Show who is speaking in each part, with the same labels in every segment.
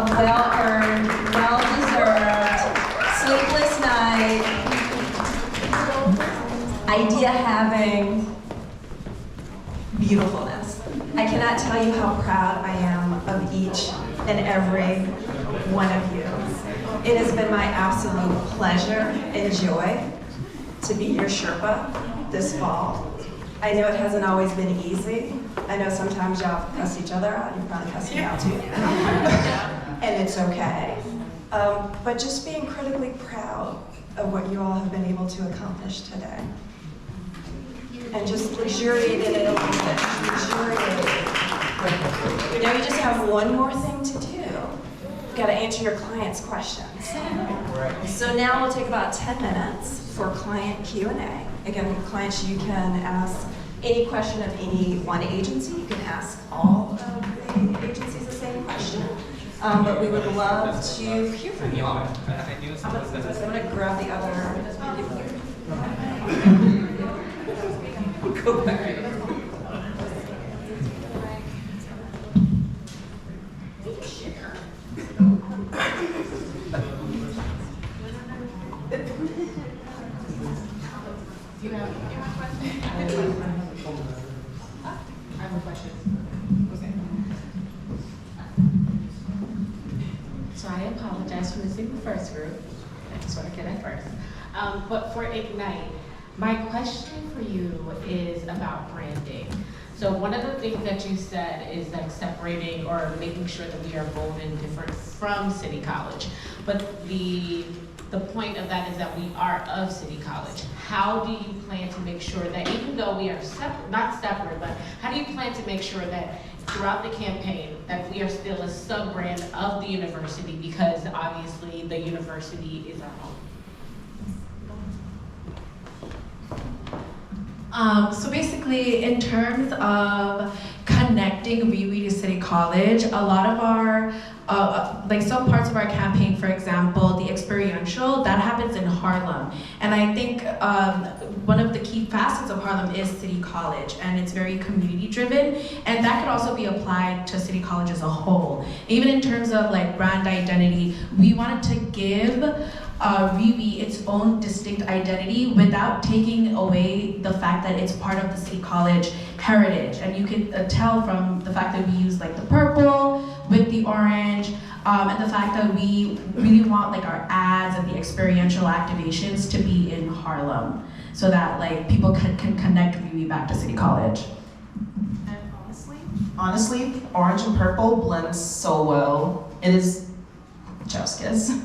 Speaker 1: well-earned, well-deserved, sleepless night, idea-having beautifulness. I cannot tell you how proud I am of each and every one of you. It has been my absolute pleasure and joy to be your Sherpa this fall. I know it hasn't always been easy. I know sometimes y'all cuss each other out. You probably cuss me out too. And it's okay. But just be incredibly proud of what you all have been able to accomplish today. And just luxuriate in it a little bit. Luxuriate. You know, you just have one more thing to do. You've got to answer your clients' questions. So now we'll take about 10 minutes for client Q&A. Again, clients, you can ask any question of any one agency. You can ask all of the agencies the same question. But we would love to hear from you all. I'm going to grab the other. Go back.
Speaker 2: Do you have a question? I have a question. Okay. So I apologize for missing the first group. I just want to get that first. But for Ignite, my question for you is about branding. So one of the things that you said is like separating or making sure that we are bold and different from City College. But the point of that is that we are of City College. How do you plan to make sure that even though we are not separate, but how do you plan to make sure that throughout the campaign that we are still a sub-brand of the university, because obviously the university is our home?
Speaker 3: So basically, in terms of connecting WeWe to City College, a lot of our, like some parts of our campaign, for example, the experiential, that happens in Harlem. And I think one of the key facets of Harlem is City College, and it's very community driven, and that could also be applied to City College as a whole. Even in terms of like brand identity, we wanted to give WeWe its own distinct identity without taking away the fact that it's part of the City College heritage. And you can tell from the fact that we use like the purple with the orange, and the fact that we really want like our ads and the experiential activations to be in Harlem, so that like people can connect WeWe back to City College.
Speaker 4: And honestly, orange and purple blends so well. It is chef's kiss.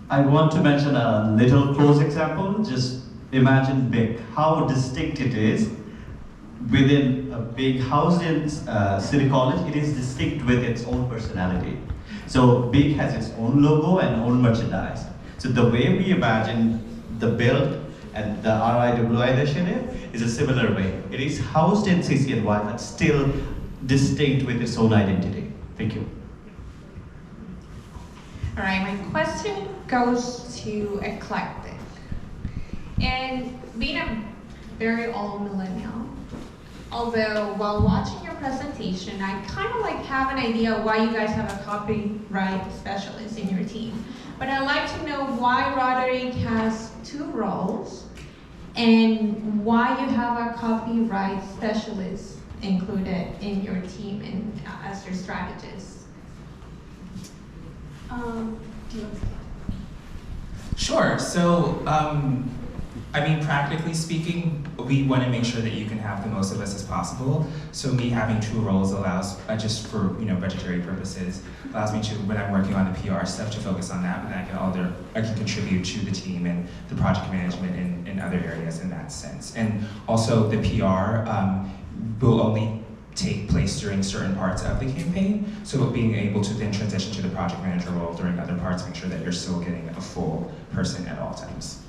Speaker 5: I want to mention a little close example. Just imagine Big, how distinct it is. Within a Big housed in City College, it is distinct with its own personality. So Big has its own logo and own merchandise. So the way we imagine the build and the RIWI initiative is a similar way. It is housed in CCNY, but still distinct with its own identity. Thank you.
Speaker 6: All right, my question goes to Eclectic. And being a very old millennial, although while watching your presentation, I kind of like have an idea why you guys have a copyright specialist in your team. But I'd like to know why Roderick has 2 roles and why you have a copyright specialist included in your team and as your strategist. Do you want to say?
Speaker 7: Sure. So, I mean, practically speaking, we want to make sure that you can have the most of us as possible. So me having 2 roles allows, just for budgetary purposes, allows me to, when I'm working on the PR stuff, to focus on that, and I can contribute to the team and the project management in other areas in that sense. And also the PR will only take place during certain parts of the campaign, so being able to then transition to the project manager role during other parts, make sure that you're still getting a full person at all times.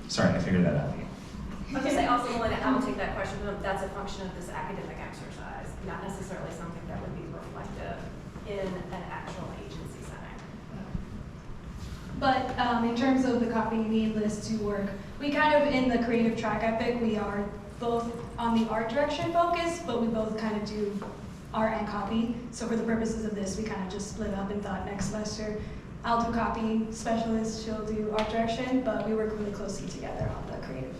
Speaker 7: Sorry, I figured that out.
Speaker 1: I was going to say also, Melinda, I will take that question, but that's a function of this academic exercise, not necessarily something that would be reflective in an actual agency setting.
Speaker 8: But in terms of the copy needless to work, we kind of, in the creative track epic, we are both on the art direction focus, but we both kind of do art and copy. So for the purposes of this, we kind of just split up and thought next semester, I'll do copy specialist, she'll do art direction, but we work really closely together on the creative.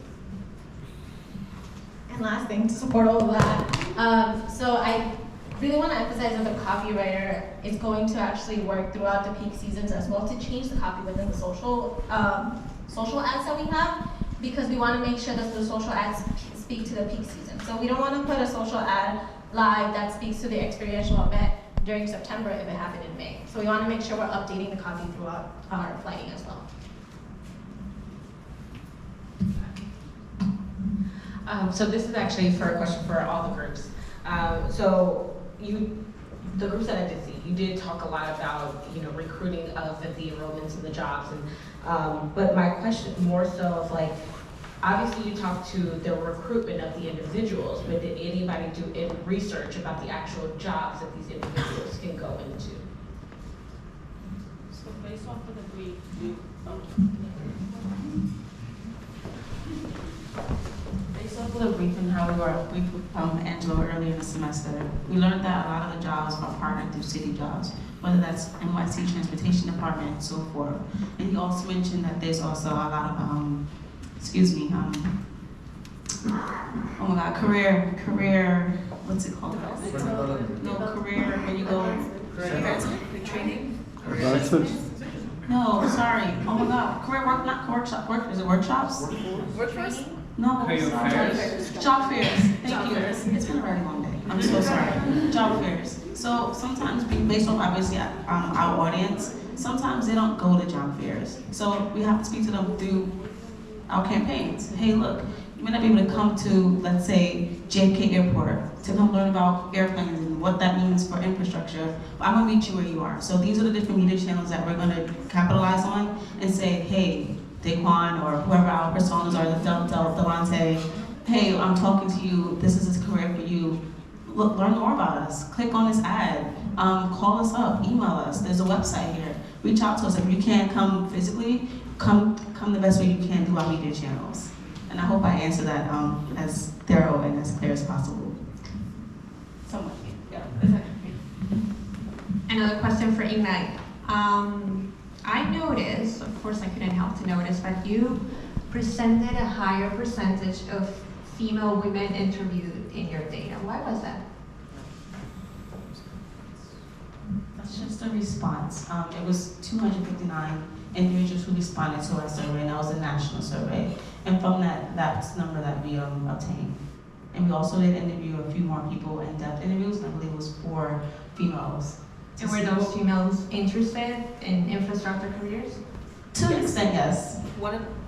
Speaker 9: And last thing, to support all of that, so I really want to emphasize that the copywriter is going to actually work throughout the peak seasons as well to change the copy within the social ads that we have, because we want to make sure that the social ads speak to the peak season. So we don't want to put a social ad live that speaks to the experiential event during September if it happened in May. So we want to make sure we're updating the copy throughout our flighting as well.
Speaker 2: So this is actually for a question for all the groups. The groups that I did see, you did talk a lot about, recruiting of the enrollments and the jobs, and but my question more so of like, obviously you talked to the recruitment of the individuals, but did anybody do any research about the actual jobs that these individuals can go into?
Speaker 10: So based off of the brief, based off of the brief and how we were briefed with Angela earlier in the semester, we learned that a lot of the jobs are partnered through city jobs, whether that's NYC Transportation Department and so forth. And he also mentioned that there's also a lot of, oh my God, career, what's it called? No, career, when you go.
Speaker 8: Training?
Speaker 10: No, sorry, oh my God, career work, not workshop, is it workshops?
Speaker 8: Workforce?
Speaker 10: No, sorry. Job fairs, thank you. It's been a very long day, I'm so sorry. Job fairs. So sometimes, based on obviously our audience, sometimes they don't go to job fairs. So we have to speak to them through our campaigns. Hey, look, you may not be able to come to, let's say, JFK Airport to come learn about airplanes and what that means for infrastructure, but I'm gonna meet you where you are. So these are the different media channels that we're gonna capitalize on and say, hey, Daquan or whoever our personas are, Delante, hey, I'm talking to you, this is this career for you. Look, learn more about us. Click on this ad, call us up, email us. There's a website here. Reach out to us. If you can't come physically, come the best way you can through our media channels. And I hope I answered that as thorough and as clear as possible.
Speaker 2: Someone, yeah.
Speaker 6: Another question for Ignite. I noticed, of course I couldn't help to notice, but you presented a higher percentage of female women interviewed in your data. Why was that?
Speaker 10: That's just a response. It was 259 individuals who responded to our survey, and that was a national survey. And from that's the number that we obtained. And we also did interview a few more people in-depth interviews, and I believe it was 4 females.
Speaker 6: And were those females interested in infrastructure careers?
Speaker 10: To an extent, yes.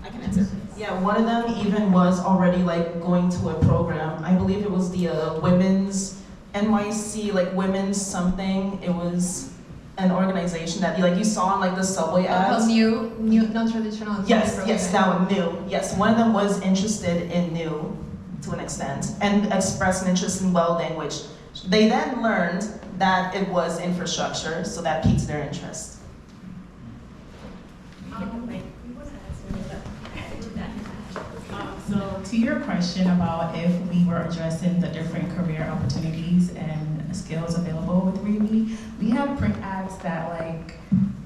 Speaker 4: I can answer. Yeah, one of them even was already like going to a program. I believe it was the women's NYC, like women's something. It was an organization that you saw on like the subway ads.
Speaker 6: New non-traditional.
Speaker 4: Yes, that one, new. Yes, one of them was interested in new to an extent and expressed an interest in welding, which they then learned that it was infrastructure, so that piques their interest.
Speaker 11: So to your question about if we were addressing the different career opportunities and skills available with REWE, we had print ads that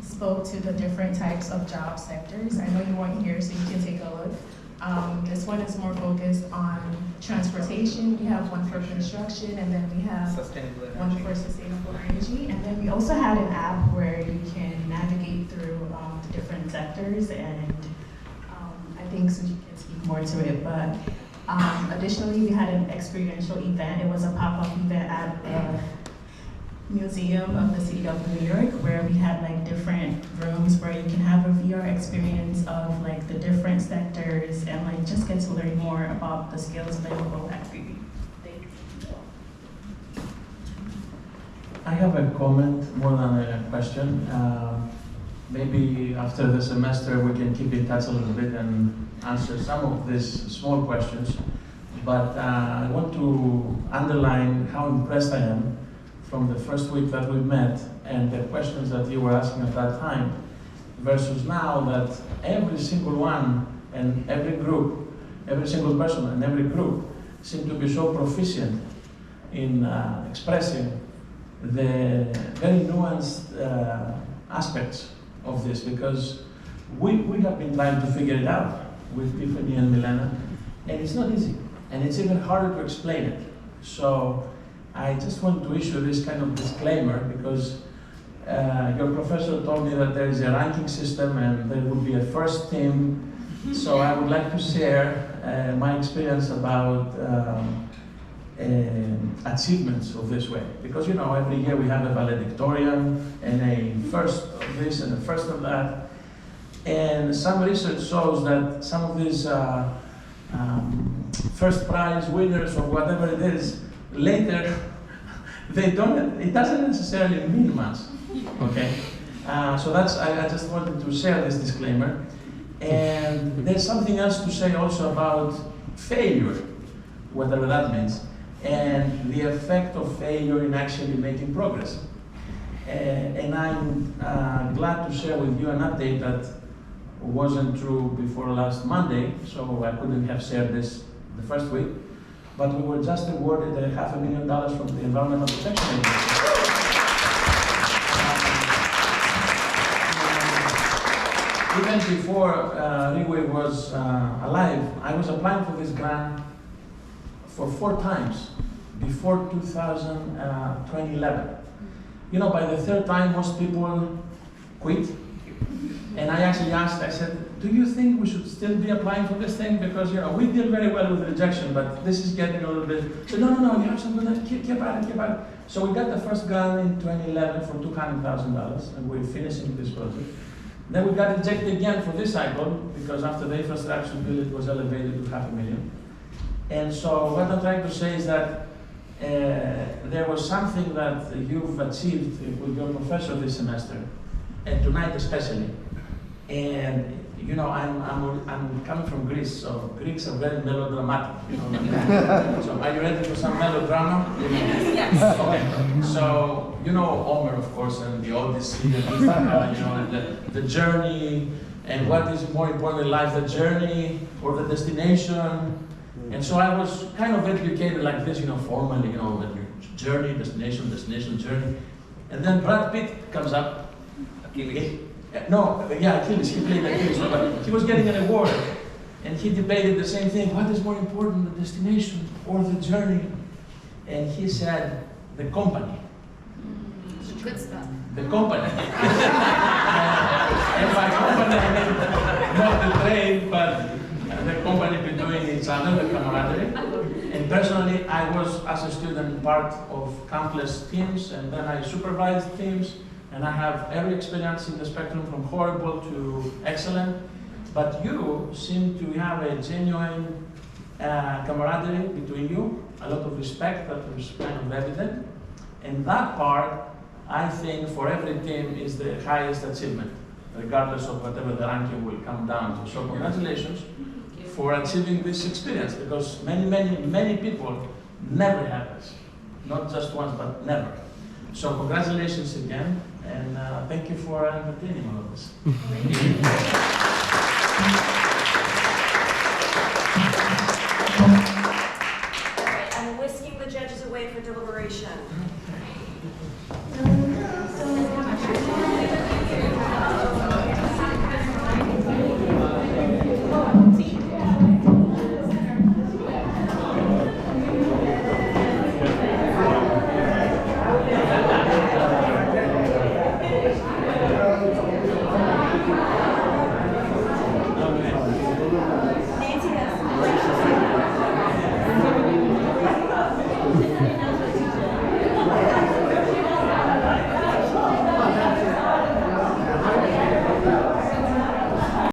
Speaker 11: spoke to the different types of job sectors. I know you weren't here, so you can take a look. This one is more focused on transportation. We have one for construction, and then we have one for sustainable energy. And then we also had an app where you can navigate through the different sectors, and I think Suji can speak more to it. But additionally, we had an experiential event. It was a pop-up event at the Museum of the City of New York, where we had different rooms where you can have a VR experience of the different sectors and just get to learn more about the skills available at REWE.
Speaker 12: I have a comment more than a question. Maybe after the semester we can keep in touch a little bit and answer some of these small questions. But I want to underline how impressed I am from the first week that we met and the questions that you were asking at that time versus now that every single one and every group, every single person and every group seem to be so proficient in expressing the very nuanced aspects of this, because we have been trying to figure it out with Tiffany and Milena, and it's not easy, and it's even harder to explain it. So I just want to issue this kind of disclaimer, because your professor told me that there is a ranking system and there will be a first team. So I would like to share my experience about achievements of this way. Because, you know, every year we have a valedictorian and a first of this and a first of that. And some research shows that some of these first prize winners or whatever it is, later, it doesn't necessarily mean much, okay? So I just wanted to share this disclaimer. And there's something else to say also about failure, whatever that means, and the effect of failure in actually making progress. And I'm glad to share with you an update that wasn't true before last Monday, so I couldn't have shared this the first week, but we were just awarded $500,000 from the Environmental Protection Agency. Even before Rewe was alive, I was applying for this grant for 4 times before 2011. You know, by the 3rd time, most people quit. And I actually asked, I said, do you think we should still be applying for this thing? Because, you know, we deal very well with rejection, but this is getting a little bit, so no, you have something that, keep at it. So we got the first grant in 2011 for $200,000, and we're finishing this project. Then we got rejected again for this cycle, because after the infrastructure bill, it was elevated to $500,000. And so what I'm trying to say is that there was something that you've achieved with your professor this semester, and tonight especially. And you know, I'm coming from Greece, so Greeks are very melodramatic. You know, so are you ready for some melodrama?
Speaker 1: Yes.
Speaker 12: Okay. So you know Homer, of course, and the Odyssey, and you know, the journey, and what is more important in life, the journey or the destination. And so I was kind of educated like this, you know, formally, you know, journey, destination, journey. And then Brad Pitt comes up. Achilles, he played Achilles, but he was getting an award. And he debated the same thing. What is more important, the destination or the journey? And he said, the company.
Speaker 6: Good stuff.
Speaker 12: The company. And by company, I mean not the trade, but the company between each other, the camaraderie. And personally, I was, as a student, part of countless teams, and then I supervised teams, and I have every experience in the spectrum from horrible to excellent. But you seem to have a genuine camaraderie between you, a lot of respect that was kind of evident. And that part, I think, for every team is the highest achievement, regardless of whatever the ranking will come down to. So congratulations for achieving this experience, because many people never have this. Not just once, but never. So congratulations again, and thank you for entertaining all of this.
Speaker 13: I'm whisking the judges away for deliberation.